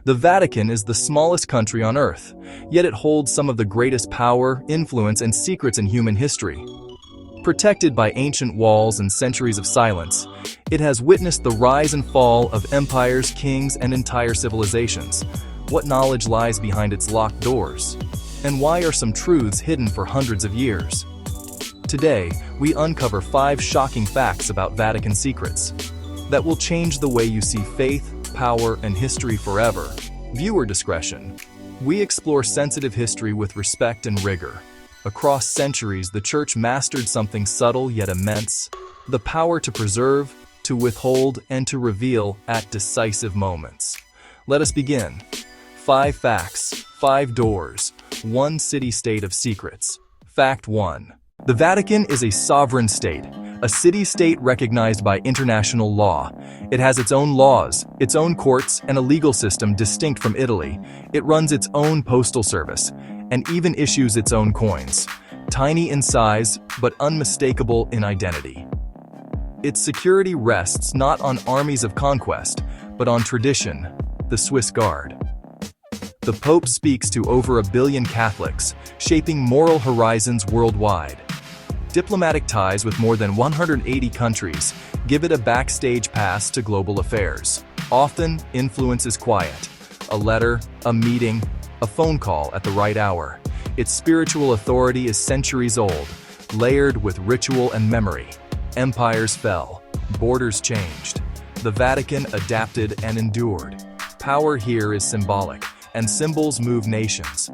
The Vatican is the smallest country on Earth, yet it holds some of the greatest power, influence, and secrets in human history. Protected by ancient walls and centuries of silence, it has witnessed the rise and fall of empires, kings, and entire civilizations. What knowledge lies behind its locked doors? And why are some truths hidden for hundreds of years? Today, we uncover 5 shocking facts about Vatican secrets that will change the way you see faith, power, and history forever. Viewer discretion. We explore sensitive history with respect and rigor. Across centuries, the Church mastered something subtle yet immense: the power to preserve, to withhold, and to reveal at decisive moments. Let us begin. 5 facts, 5 doors, 1 city-state of secrets. Fact 1. The Vatican is a sovereign state, a city-state recognized by international law. It has its own laws, its own courts, and a legal system distinct from Italy. It runs its own postal service, and even issues its own coins. Tiny in size, but unmistakable in identity. Its security rests not on armies of conquest, but on tradition, the Swiss Guard. The Pope speaks to over 1 billion Catholics, shaping moral horizons worldwide. Diplomatic ties with more than 180 countries give it a backstage pass to global affairs. Often, influence is quiet. A letter, a meeting, a phone call at the right hour. Its spiritual authority is centuries old, layered with ritual and memory. Empires fell, borders changed. The Vatican adapted and endured. Power here is symbolic, and symbols move nations.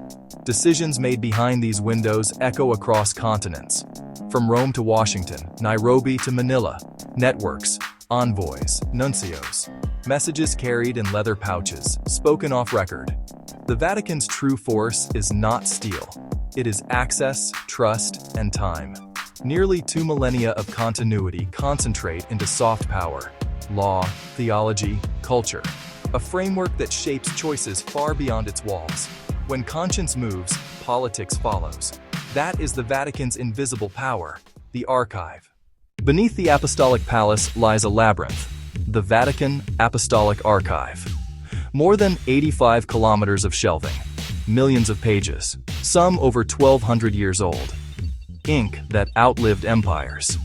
Decisions made behind these windows echo across continents. From Rome to Washington, Nairobi to Manila, networks, envoys, nuncios, messages carried in leather pouches, spoken off record. The Vatican's true force is not steel. It is access, trust, and time. Nearly 2 millennia of continuity concentrate into soft power, law, theology, culture. A framework that shapes choices far beyond its walls. When conscience moves, politics follows. That is the Vatican's invisible power, the archive. Beneath the Apostolic Palace lies a labyrinth, the Vatican Apostolic Archive. More than 85 kilometers of shelving, millions of pages, some over 1,200 years old. Ink that outlived empires.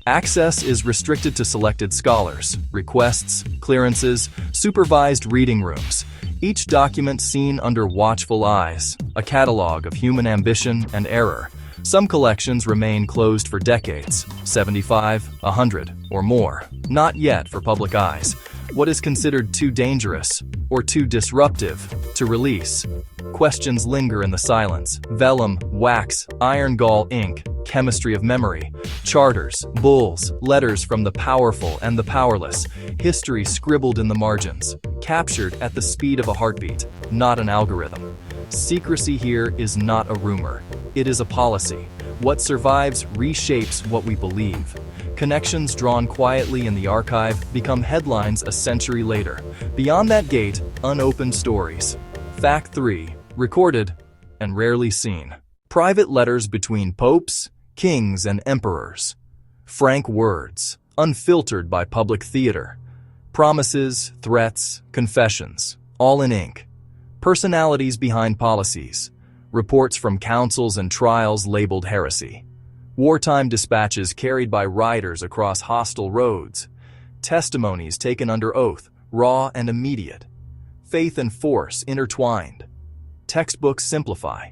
Access is restricted to selected scholars, requests, clearances, supervised reading rooms. Each document seen under watchful eyes, a catalog of human ambition and error. Some collections remain closed for decades, 75, 100, or more, not yet for public eyes. What is considered too dangerous or too disruptive to release? Questions linger in the silence. Vellum, wax, iron gall ink, chemistry of memory, charters, bulls, letters from the powerful and the powerless, history scribbled in the margins, captured at the speed of a heartbeat, not an algorithm. Secrecy here is not a rumor, it is a policy. What survives reshapes what we believe. Connections drawn quietly in the archive become headlines a century later. Beyond that gate, unopened stories. Fact 3. Recorded and rarely seen. Private letters between popes, kings, and emperors. Frank words, unfiltered by public theater. Promises, threats, confessions, all in ink. Personalities behind policies. Reports from councils and trials labeled heresy. Wartime dispatches carried by riders across hostile roads. Testimonies taken under oath, raw and immediate. Faith and force intertwined. Textbooks simplify.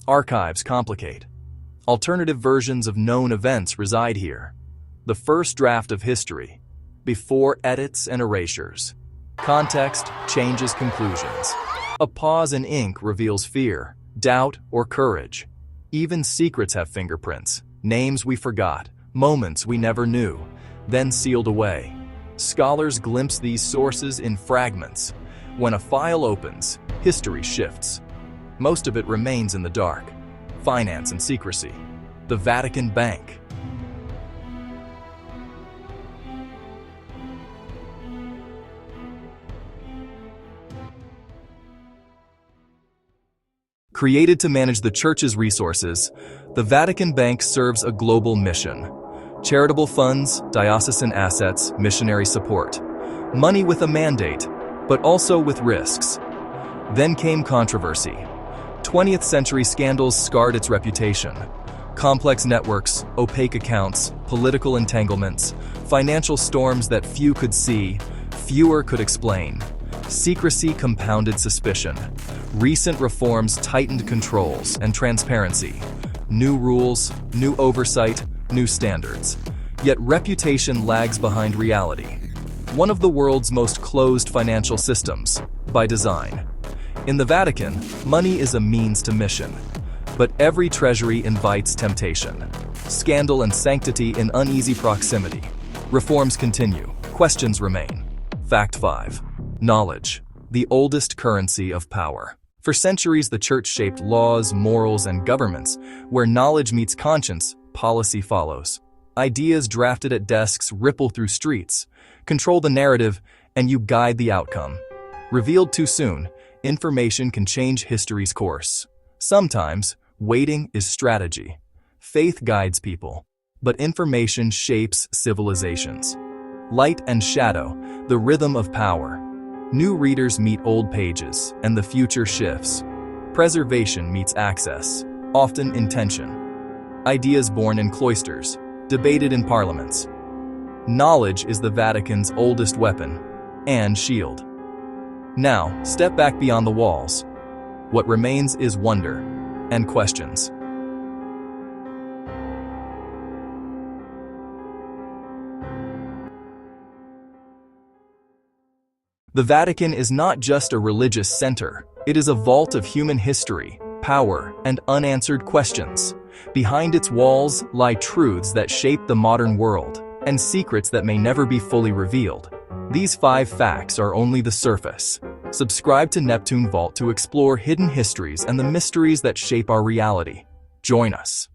Archives complicate. Alternative versions of known events reside here. The first draft of history, before edits and erasures. Context changes conclusions. A pause in ink reveals fear, doubt, or courage. Even secrets have fingerprints, names we forgot, moments we never knew, then sealed away. Scholars glimpse these sources in fragments. When a file opens, history shifts. Most of it remains in the dark. Finance and secrecy. The Vatican Bank. Created to manage the Church's resources, the Vatican Bank serves a global mission. Charitable funds, diocesan assets, missionary support. Money with a mandate, but also with risks. Then came controversy. 20th century scandals scarred its reputation. Complex networks, opaque accounts, political entanglements, financial storms that few could see, fewer could explain. Secrecy compounded suspicion. Recent reforms tightened controls and transparency. New rules, new oversight, new standards. Yet reputation lags behind reality. One of the world's most closed financial systems, by design. In the Vatican, money is a means to mission. But every treasury invites temptation. Scandal and sanctity in uneasy proximity. Reforms continue. Questions remain. Fact 5. Knowledge, the oldest currency of power. For centuries, the Church shaped laws, morals, and governments. Where knowledge meets conscience, policy follows. Ideas drafted at desks ripple through streets, control the narrative, and you guide the outcome. Revealed too soon, information can change history's course. Sometimes, waiting is strategy. Faith guides people, but information shapes civilizations. Light and shadow, the rhythm of power. New readers meet old pages, and the future shifts. Preservation meets access, often in tension. Ideas born in cloisters, debated in parliaments. Knowledge is the Vatican's oldest weapon and shield. Now, step back beyond the walls. What remains is wonder and questions. The Vatican is not just a religious center. It is a vault of human history, power, and unanswered questions. Behind its walls lie truths that shape the modern world, and secrets that may never be fully revealed. These 5 facts are only the surface. Subscribe to Neptune Vault to explore hidden histories and the mysteries that shape our reality. Join us.